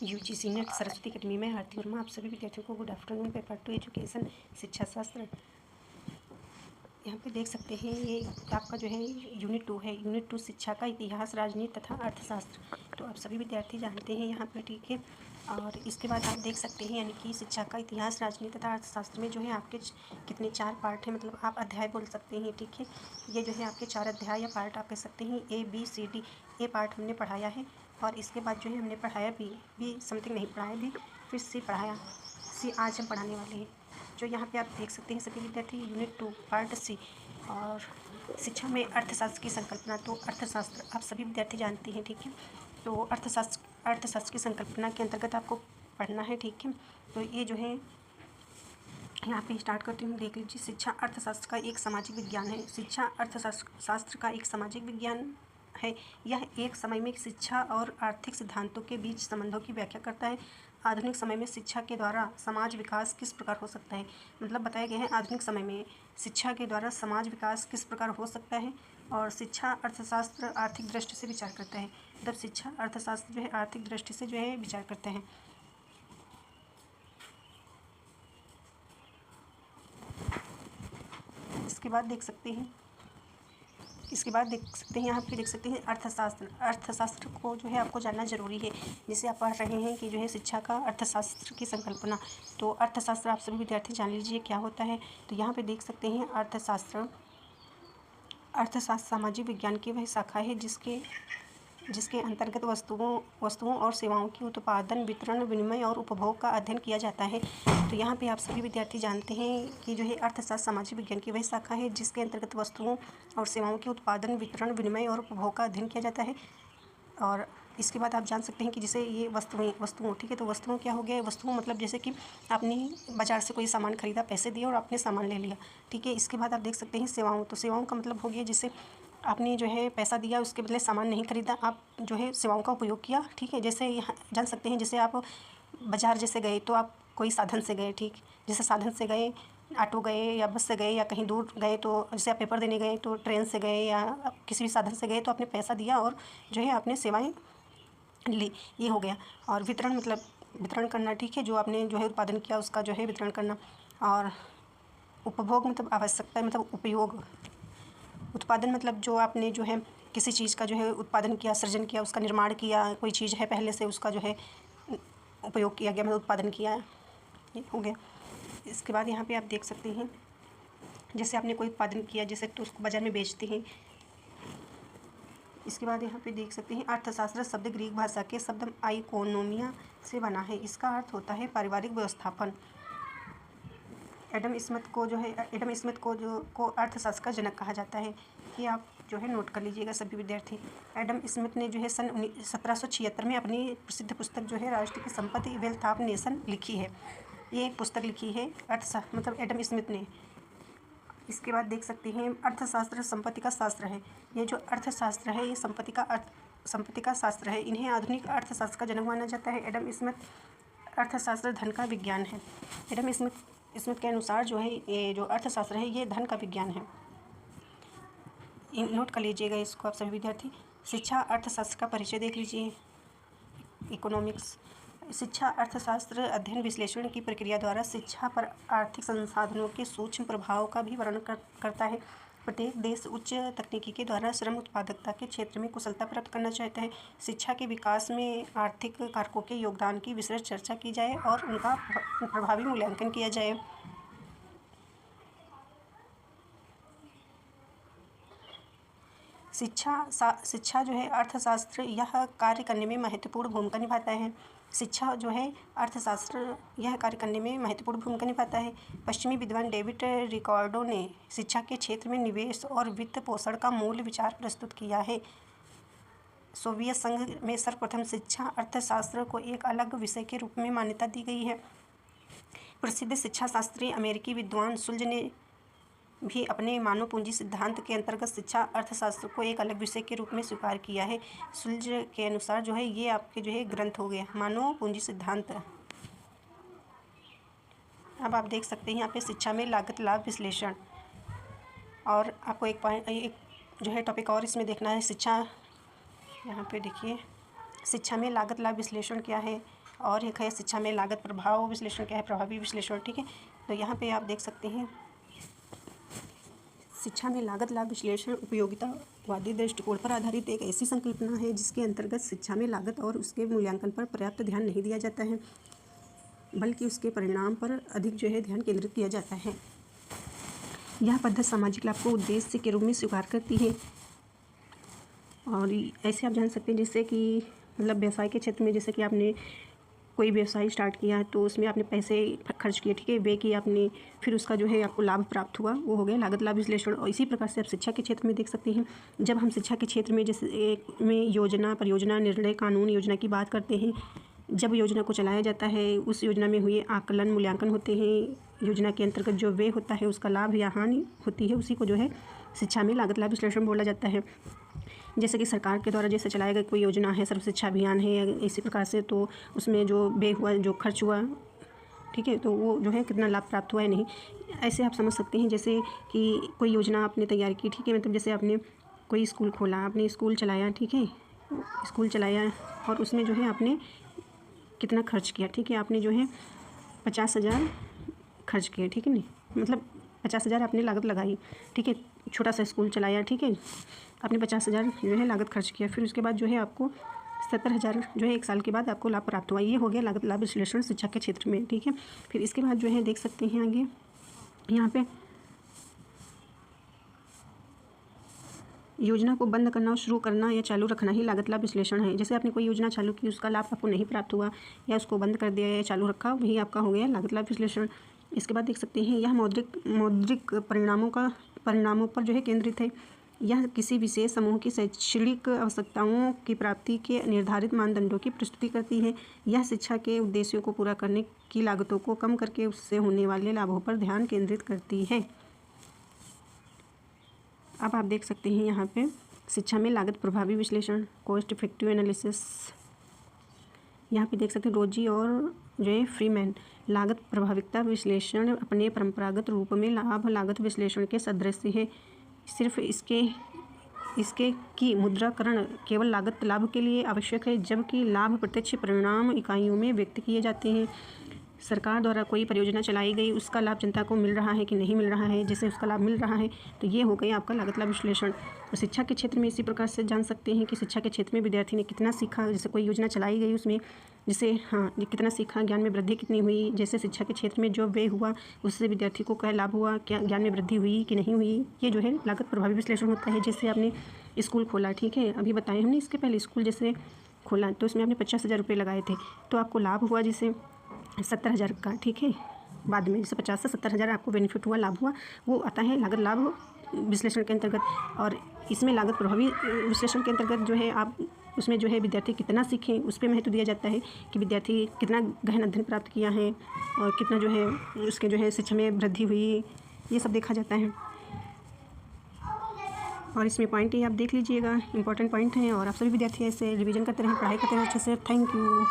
UGC net Saraswati academy में आरती वर्मा। आप सभी विद्यार्थियों को गुड आफ्टरनून। पेपर 2 एजुकेशन शिक्षा शास्त्र। यहाँ पे देख सकते हैं ये आपका जो है यूनिट 2 है। यूनिट 2 शिक्षा का इतिहास, राजनीति तथा अर्थशास्त्र। तो आप सभी विद्यार्थी जानते हैं यहाँ पे, ठीक है। और इसके बाद आप देख सकते हैं यानी कि शिक्षा का इतिहास, राजनीति तथा अर्थशास्त्र में जो है आपके कितने 4 पार्ट हैं, मतलब आप अध्याय बोल सकते हैं, ठीक है। ये जो है आपके 4 अध्याय या पार्ट आप कह सकते हैं। ABCD ए पार्ट हमने पढ़ाया है और इसके बाद जो है हमने पढ़ाया बी समथिंग नहीं पढ़ाया, भी फिर सी पढ़ाया। सी आज हम पढ़ाने वाले हैं। जो यहाँ पे आप देख सकते हैं सभी विद्यार्थी, यूनिट 2 पार्ट सी। और शिक्षा में अर्थशास्त्र की संकल्पना। तो अर्थशास्त्र आप सभी विद्यार्थी जानते हैं, ठीक है। तो अर्थशास्त्र की संकल्पना के अंतर्गत आपको पढ़ना है, ठीक है। तो ये जो है यहाँ पे स्टार्ट करती हूँ, देख लीजिए। शिक्षा अर्थशास्त्र का एक सामाजिक विज्ञान है। शिक्षा अर्थशास्त्र का एक सामाजिक विज्ञान है। यह एक समय में शिक्षा और आर्थिक सिद्धांतों के बीच संबंधों की व्याख्या करता है। आधुनिक समय में शिक्षा के द्वारा समाज विकास किस प्रकार हो सकता है, मतलब बताया गया है आधुनिक समय में शिक्षा के द्वारा समाज विकास किस प्रकार हो सकता है। और शिक्षा अर्थशास्त्र आर्थिक दृष्टि से विचार करता है, मतलब शिक्षा अर्थशास्त्र जो है आर्थिक दृष्टि से जो है विचार करता है। इसके बाद देख सकते हैं यहाँ पे देख सकते हैं अर्थशास्त्र को जो है आपको जानना जरूरी है। जिसे आप पढ़ रहे हैं कि जो है शिक्षा का अर्थशास्त्र की संकल्पना। तो अर्थशास्त्र आप सभी विद्यार्थी जान लीजिए क्या होता है। तो यहाँ पे देख सकते हैं अर्थशास्त्र सामाजिक विज्ञान की वह शाखा है जिसके अंतर्गत वस्तुओं और सेवाओं की उत्पादन, वितरण, विनिमय और उपभोग का अध्ययन किया जाता है। तो यहाँ पे आप सभी विद्यार्थी जानते हैं कि जो है अर्थशास्त्र सामाजिक विज्ञान की वह शाखा है जिसके अंतर्गत वस्तुओं और सेवाओं के उत्पादन, वितरण, विनिमय और उपभोग का अध्ययन किया जाता है। और इसके बाद आप जान सकते हैं कि जैसे ये वस्तुओं, ठीक है। तो वस्तुओं क्या हो गया, वस्तुओं मतलब जैसे कि आपने बाज़ार से कोई सामान खरीदा, पैसे दिए और आपने सामान ले लिया, ठीक है। इसके बाद आप देख सकते हैं सेवाओं। तो सेवाओं का मतलब हो गया जैसे आपने जो है पैसा दिया, उसके बदले सामान नहीं खरीदा, आप जो है सेवाओं का उपयोग किया, ठीक है। जैसे यहाँ जान सकते हैं जैसे आप बाज़ार जैसे गए तो आप कोई साधन से गए, ठीक। जैसे साधन से गए, ऑटो गए या बस से गए या कहीं दूर गए, तो जैसे आप पेपर देने गए तो ट्रेन से गए या किसी भी साधन से गए, तो आपने पैसा दिया और जो है आपने सेवाएं ली, ये हो गया। और वितरण मतलब वितरण करना, ठीक है। जो आपने जो है उत्पादन किया उसका जो है वितरण करना। और उपभोग मतलब आवश्यकता, मतलब उपयोग। उत्पादन मतलब जो आपने जो है किसी चीज़ का जो है उत्पादन किया, सृजन किया, उसका निर्माण किया, कोई चीज़ है पहले से उसका जो है उपयोग किया गया, मतलब उत्पादन किया, ये हो गया। इसके बाद यहाँ पे आप देख सकते हैं जैसे आपने कोई उत्पादन किया जैसे, तो उसको बाज़ार में बेचते हैं। इसके बाद यहाँ पे देख सकते हैं अर्थशास्त्र शब्द ग्रीक भाषा के शब्द आइकोनोमिया से बना है। इसका अर्थ होता है पारिवारिक व्यवस्थापन। एडम स्मिथ को अर्थशास्त्र का जनक कहा जाता है। ये आप जो है नोट कर लीजिएगा सभी विद्यार्थी। एडम स्मिथ ने जो है सन 1776 में अपनी प्रसिद्ध पुस्तक जो है राष्ट्र की संपत्ति वेल्थ ऑफ नेशन लिखी है। ये एक पुस्तक लिखी है अर्थशास्त्र, मतलब एडम स्मिथ ने। इसके बाद देख सकते हैं अर्थशास्त्र संपत्ति का शास्त्र है। ये जो अर्थशास्त्र है ये संपत्ति का शास्त्र है। इन्हें आधुनिक अर्थशास्त्र का जनक माना जाता है। एडम स्मिथ अर्थशास्त्र धन का विज्ञान है। एडम स्मिथ के अनुसार जो है ये जो अर्थशास्त्र है ये धन का विज्ञान है। नोट कर लीजिएगा इसको आप सभी विद्यार्थी। शिक्षा अर्थशास्त्र का परिचय देख लीजिए। इकोनॉमिक्स। शिक्षा अर्थशास्त्र अध्ययन विश्लेषण की प्रक्रिया द्वारा शिक्षा पर आर्थिक संसाधनों के सूक्ष्म प्रभाव का भी वर्णन करता है। प्रत्येक देश उच्च तकनीकी के द्वारा श्रम उत्पादकता के क्षेत्र में कुशलता प्राप्त करना चाहता है। शिक्षा के विकास में आर्थिक कारकों के योगदान की विस्तृत चर्चा की जाए और उनका प्रभावी मूल्यांकन किया जाए। शिक्षा जो है अर्थशास्त्र यह कार्य करने में महत्वपूर्ण भूमिका निभाता है। शिक्षा जो है अर्थशास्त्र यह कार्य करने में महत्वपूर्ण भूमिका निभाता है। पश्चिमी विद्वान डेविड रिकार्डो ने शिक्षा के क्षेत्र में निवेश और वित्त पोषण का मूल विचार प्रस्तुत किया है। सोवियत संघ में सर्वप्रथम शिक्षा अर्थशास्त्र को एक अलग विषय के रूप में मान्यता दी गई है। प्रसिद्ध शिक्षा शास्त्री अमेरिकी विद्वान शुल्ज ने भी अपने मानव पूंजी सिद्धांत के अंतर्गत शिक्षा अर्थशास्त्र को एक अलग विषय के रूप में स्वीकार किया है। शुल्ज के अनुसार जो है ये आपके जो है ग्रंथ हो गया मानव पूंजी सिद्धांत। अब आप देख सकते हैं यहाँ पे शिक्षा में लागत लाभ विश्लेषण। और आपको एक जो है टॉपिक और इसमें देखना है। शिक्षा यहाँ पे देखिए शिक्षा में लागत लाभ विश्लेषण क्या है। और एक है शिक्षा में लागत प्रभाव विश्लेषण, क्या है प्रभावी विश्लेषण, ठीक है। तो यहाँ पे आप देख सकते हैं शिक्षा में लागत लाभ विश्लेषण उपयोगितावादी दृष्टिकोण पर आधारित एक ऐसी संकल्पना है जिसके अंतर्गत शिक्षा में लागत और उसके मूल्यांकन पर पर्याप्त ध्यान नहीं दिया जाता है, बल्कि उसके परिणाम पर अधिक जो है ध्यान केंद्रित किया जाता है। यह पद्धति सामाजिक लाभ को उद्देश्य के रूप में स्वीकार करती है। और ऐसे आप जान सकते हैं जैसे कि मतलब व्यवसाय के क्षेत्र में, जैसे कि आपने कोई व्यवसाय स्टार्ट किया तो उसमें आपने पैसे खर्च किए, ठीक है, वे किए आपने, फिर उसका जो है आपको लाभ प्राप्त हुआ, वो हो गया लागत लाभ विश्लेषण। और इसी प्रकार से आप शिक्षा के क्षेत्र में देख सकते हैं। जब हम शिक्षा के क्षेत्र में जैसे में योजना, परियोजना, निर्णय, कानून, योजना की बात करते हैं, जब योजना को चलाया जाता है उस योजना में हुए आकलन, मूल्यांकन होते हैं। योजना के अंतर्गत जो व्यय होता है, उसका लाभ या हानि होती है, उसी को जो है शिक्षा में लागत लाभ विश्लेषण बोला जाता है। जैसे कि सरकार के द्वारा जैसे चलाया गया कोई योजना है, सर्व शिक्षा अभियान है, इसी प्रकार से तो उसमें जो व्यय हुआ, जो खर्च हुआ, ठीक है, तो वो जो है कितना लाभ प्राप्त हुआ है नहीं, ऐसे आप समझ सकते हैं। जैसे कि कोई योजना आपने तैयार की, ठीक है, मतलब जैसे आपने कोई स्कूल खोला, आपने स्कूल चलाया, ठीक है, स्कूल चलाया और उसमें जो है आपने कितना खर्च किया, ठीक है, आपने जो है 50,000 खर्च किए, ठीक है, नहीं मतलब 50,000 आपने लागत लगाई, ठीक है, छोटा सा स्कूल चलाया, ठीक है, आपने 50,000 जो है लागत खर्च किया, फिर उसके बाद जो है आपको 70,000 जो है 1 साल के बाद आपको लाभ प्राप्त हुआ। ये हो गया लागत लाभ विश्लेषण शिक्षा के क्षेत्र में, ठीक है। फिर इसके बाद जो है देख सकते हैं आगे यहाँ पे योजना को बंद करना और शुरू करना या चालू रखना ही लागत लाभ विश्लेषण है। जैसे आपने कोई योजना चालू की, उसका लाभ आपको नहीं प्राप्त हुआ या उसको बंद कर दिया या चालू रखा, वही आपका हो गया लागत लाभ विश्लेषण। इसके बाद देख सकते हैं यह मौद्रिक परिणामों पर जो है केंद्रित है। यह किसी विशेष समूह की शैक्षणिक आवश्यकताओं की प्राप्ति के निर्धारित मानदंडों की प्रस्तुति करती है। यह शिक्षा के उद्देश्यों को पूरा करने की लागतों को कम करके उससे होने वाले लाभों पर ध्यान केंद्रित करती है। अब आप देख सकते हैं यहाँ पे शिक्षा में लागत प्रभावी विश्लेषण, कॉस्ट इफेक्टिव एनालिसिस। यहाँ पे देख सकते हैं रोजी और जो है फ्रीमैन लागत प्रभाविकता विश्लेषण अपने परंपरागत रूप में लाभ लागत विश्लेषण के सदृश है। सिर्फ इसके की मुद्राकरण केवल लागत लाभ के लिए आवश्यक है, जबकि लाभ प्रत्यक्ष परिणाम इकाइयों में व्यक्त किए जाते हैं। सरकार द्वारा कोई परियोजना चलाई गई, उसका लाभ जनता को मिल रहा है कि नहीं मिल रहा है, जैसे उसका लाभ मिल रहा है तो ये हो गया आपका लागत लाभ विश्लेषण। तो शिक्षा के क्षेत्र में इसी प्रकार से जान सकते हैं कि शिक्षा के क्षेत्र में विद्यार्थी ने कितना सीखा, जैसे कोई योजना चलाई गई उसमें जैसे ये कितना सीखा, ज्ञान में वृद्धि कितनी हुई, जैसे शिक्षा के क्षेत्र में जो व्यय हुआ उससे विद्यार्थी को क्या लाभ हुआ, क्या ज्ञान में वृद्धि हुई कि नहीं हुई, ये जो है लागत प्रभावी विश्लेषण होता है। जैसे आपने स्कूल खोला, ठीक है, अभी बताएं हमने इसके पहले स्कूल जैसे खोला तो उसमें आपने 50,000 रुपये लगाए थे, तो आपको लाभ हुआ जैसे 70,000 का, ठीक है, बाद में जैसे 50 से 70,000 आपको बेनिफिट हुआ, लाभ हुआ, वो आता है लागत लाभ विश्लेषण के अंतर्गत। और इसमें लागत प्रभावी विश्लेषण के अंतर्गत जो है आप उसमें जो है विद्यार्थी कितना सीखें उस पर महत्व दिया जाता है कि विद्यार्थी कितना गहन अध्ययन प्राप्त किया है और कितना जो है उसके जो है शिक्षा में वृद्धि हुई, ये सब देखा जाता है। और इसमें पॉइंट ही आप देख लीजिएगा, इंपॉर्टेंट पॉइंट हैं। और आप सभी विद्यार्थी ऐसे रिवीजन करते रहें, पढ़ाई करते रहें अच्छे से। Thank you.